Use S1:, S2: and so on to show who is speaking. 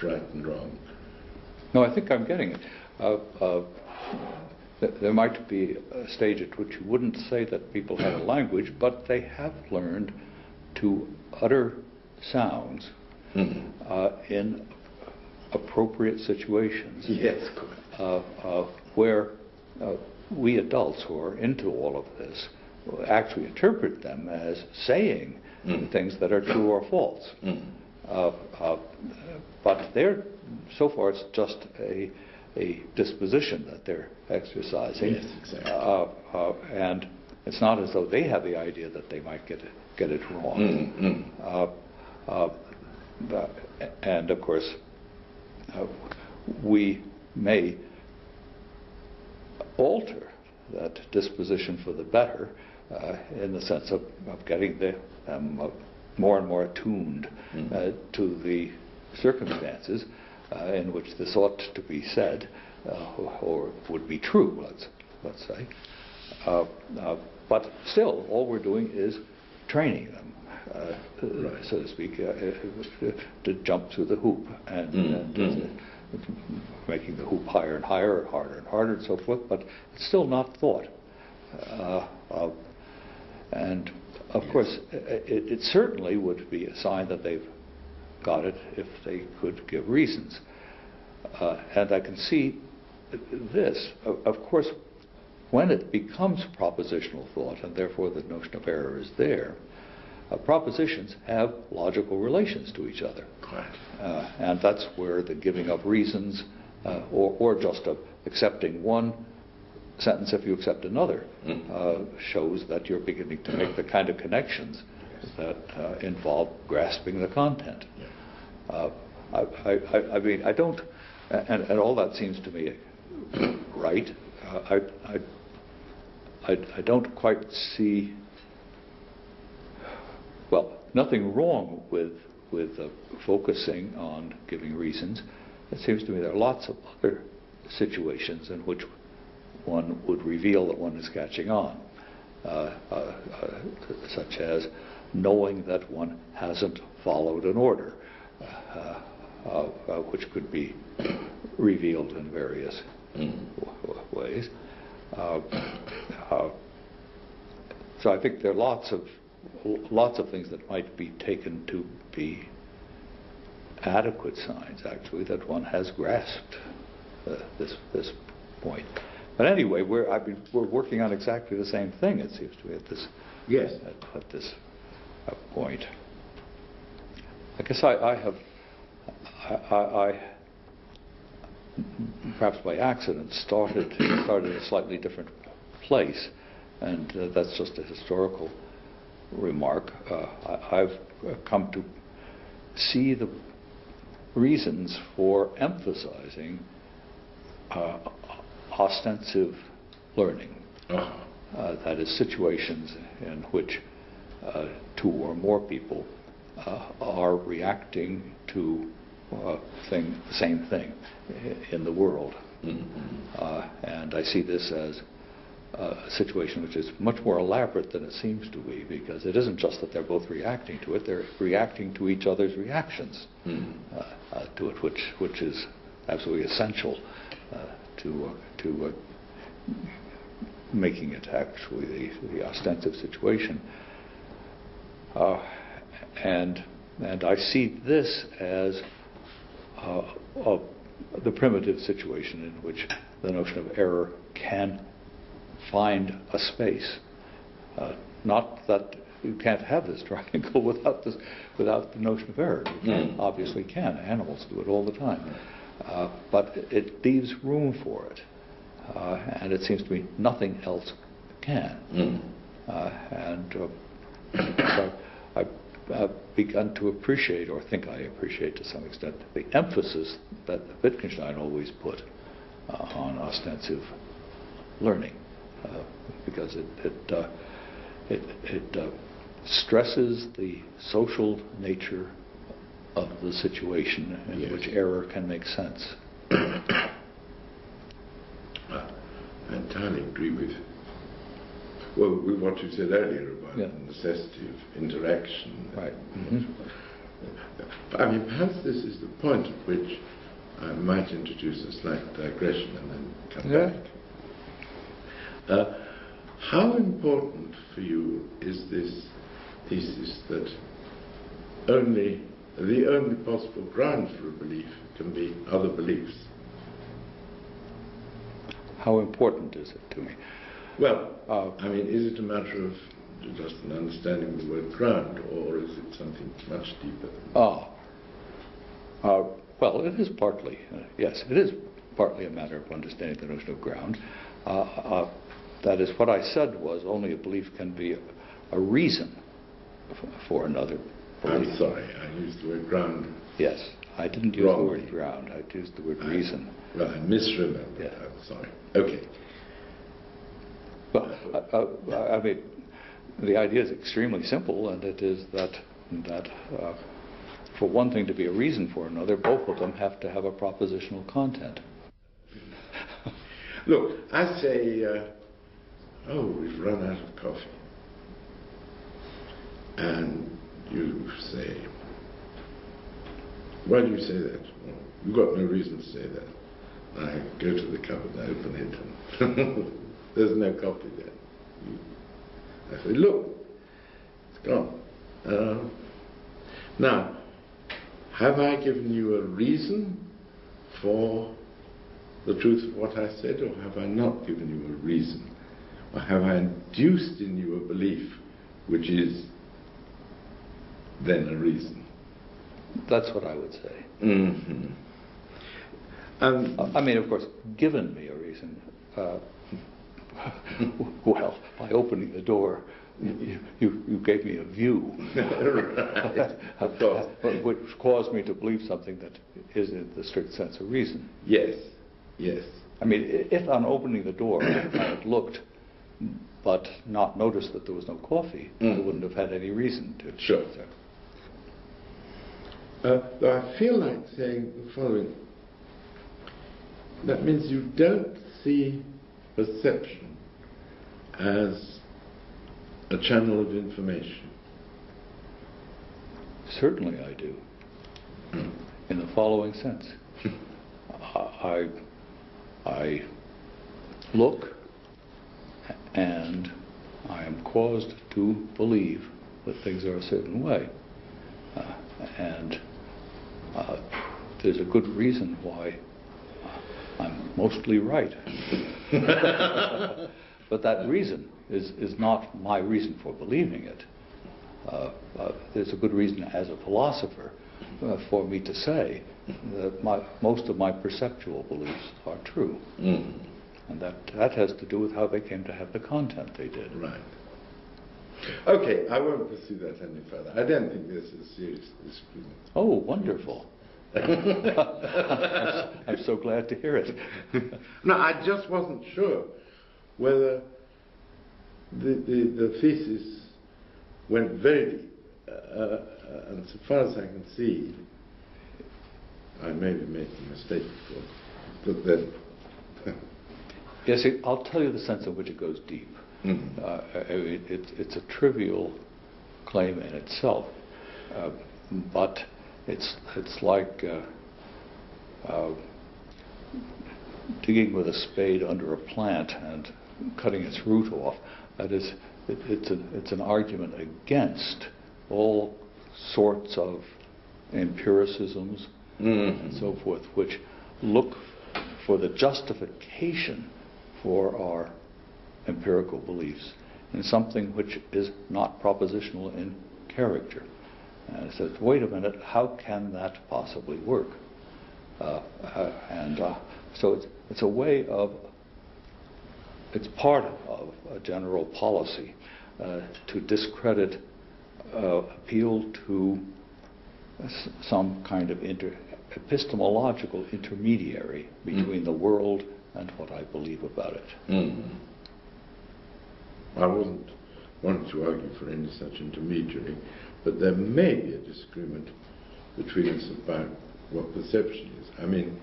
S1: right and wrong.
S2: No, I think I'm getting it. There might be a stage at which you wouldn't say that people have a language, but they have learned to utter sounds in appropriate situations.
S1: Yes,
S2: where we adults who are into all of this actually interpret them as saying things that are true or false. But they're, so far, it's just a disposition that they're exercising.
S1: Yes, exactly.
S2: And it's not as though they have the idea that they might get it wrong. And of course, we may alter that disposition for the better in the sense of getting them more and more attuned to the circumstances in which this ought to be said or would be true, let's say. But still, all we're doing is training them, so to speak, to jump through the hoop and making the hoop higher and higher, harder and harder, and so forth. But it's still not thought. And of course, it certainly would be a sign that they've got it if they could give reasons. And I can see this. Of course, when it becomes propositional thought, and therefore the notion of error is there, propositions have logical relations to each other.
S1: Right.
S2: And that's where the giving of reasons, or just of accepting one sentence if you accept another, shows that you're beginning to make the kind of connections that involve grasping the content. I mean, I don't, and all that seems to me right. I don't quite see, well, nothing wrong with focusing on giving reasons. It seems to me there are lots of other situations in which one would reveal that one is catching on, such as knowing that one hasn't followed an order, which could be revealed in various ways. So I think there are lots of things that might be taken to be adequate signs, actually, that one has grasped this point. But anyway, we're working on exactly the same thing, it seems to me, at this at this point. I guess I perhaps by accident started in a slightly different place, and that's just a historical remark. I've come to see the reasons for emphasizing ostensive learning. That is, situations in which two or more people are reacting to the same thing in the world. And I see this as a situation which is much more elaborate than it seems to be, because it isn't just that they're both reacting to it, they're reacting to each other's reactions to it, which is absolutely essential to making it actually the ostensive situation. And I see this as the primitive situation in which the notion of error can find a space. Not that you can't have this triangle without the notion of error. You obviously can. Animals do it all the time. But it leaves room for it. And it seems to me nothing else can. So I've begun to appreciate, or think I appreciate to some extent, the emphasis that Wittgenstein always put on ostensive learning, because it stresses the social nature of the situation in which error can make sense.
S1: I entirely agree with what you said earlier about the necessity of interaction.
S2: Right.
S1: I mean, perhaps this is the point at which I might introduce a slight digression and then come back. How important for you is this thesis that the only possible ground for a belief can be other beliefs?
S2: How important is it to me?
S1: Well, I mean, is it a matter of just an understanding of the word ground, or is it something much deeper than that?
S2: Well, it is partly, yes, it is partly a matter of understanding the notion of ground. That is, what I said was only a belief can be a reason for another belief.
S1: I'm sorry, I used the word ground.
S2: Yes, I didn't use
S1: wrongly.
S2: the word ground, I used the word reason.
S1: Well, I misremembered.
S2: Yeah.
S1: I'm sorry. Okay.
S2: Well, I mean, the idea is extremely simple, and it is that for one thing to be a reason for another, both of them have to have a propositional content.
S1: Look, I say, we've run out of coffee. And you say, why do you say that? Well, you've got no reason to say that. I go to the cupboard, I open it, and there's no coffee there. I say, look, it's gone. Now, have I given you a reason for the truth of what I said, or have I not given you a reason? Or have I induced in you a belief which is then a reason?
S2: That's what I would say.
S1: Mm-hmm.
S2: I mean, of course, given me a reason, well, by opening the door, you gave me a view,
S1: right, of course.
S2: which caused me to believe something that is in the strict sense a reason.
S1: Yes, yes.
S2: I mean, if on opening the door I had looked but not noticed that there was no coffee, I wouldn't have had any reason to.
S1: Sure. Though I feel like saying the following. That means you don't see perception as a channel of information.
S2: Certainly I do. In the following sense. I look and I am caused to believe that things are a certain way. And there's a good reason why I'm mostly right. But that reason is not my reason for believing it. There's a good reason as a philosopher for me to say that most of my perceptual beliefs are true. And that has to do with how they came to have the content they did.
S1: Right. Okay, I won't pursue that any further. I don't think this is a serious disagreement.
S2: Oh, wonderful. I'm so glad to hear it.
S1: No, I just wasn't sure whether the thesis went very deep. And so far as I can see, I may be making a mistake, but then...
S2: Yes, I'll tell you the sense in which it goes deep. It's a trivial claim in itself, but it's like digging with a spade under a plant and cutting its root off. That is, it's an argument against all sorts of empiricisms and so forth, which look for the justification for our empirical beliefs in something which is not propositional in character. And it says, wait a minute, how can that possibly work? So it's a way of, it's part of a general policy to discredit appeal to some kind of epistemological intermediary between the world and what I believe about it.
S1: I wasn't wanting to argue for any such intermediary, but there may be a disagreement between us about what perception is. I mean,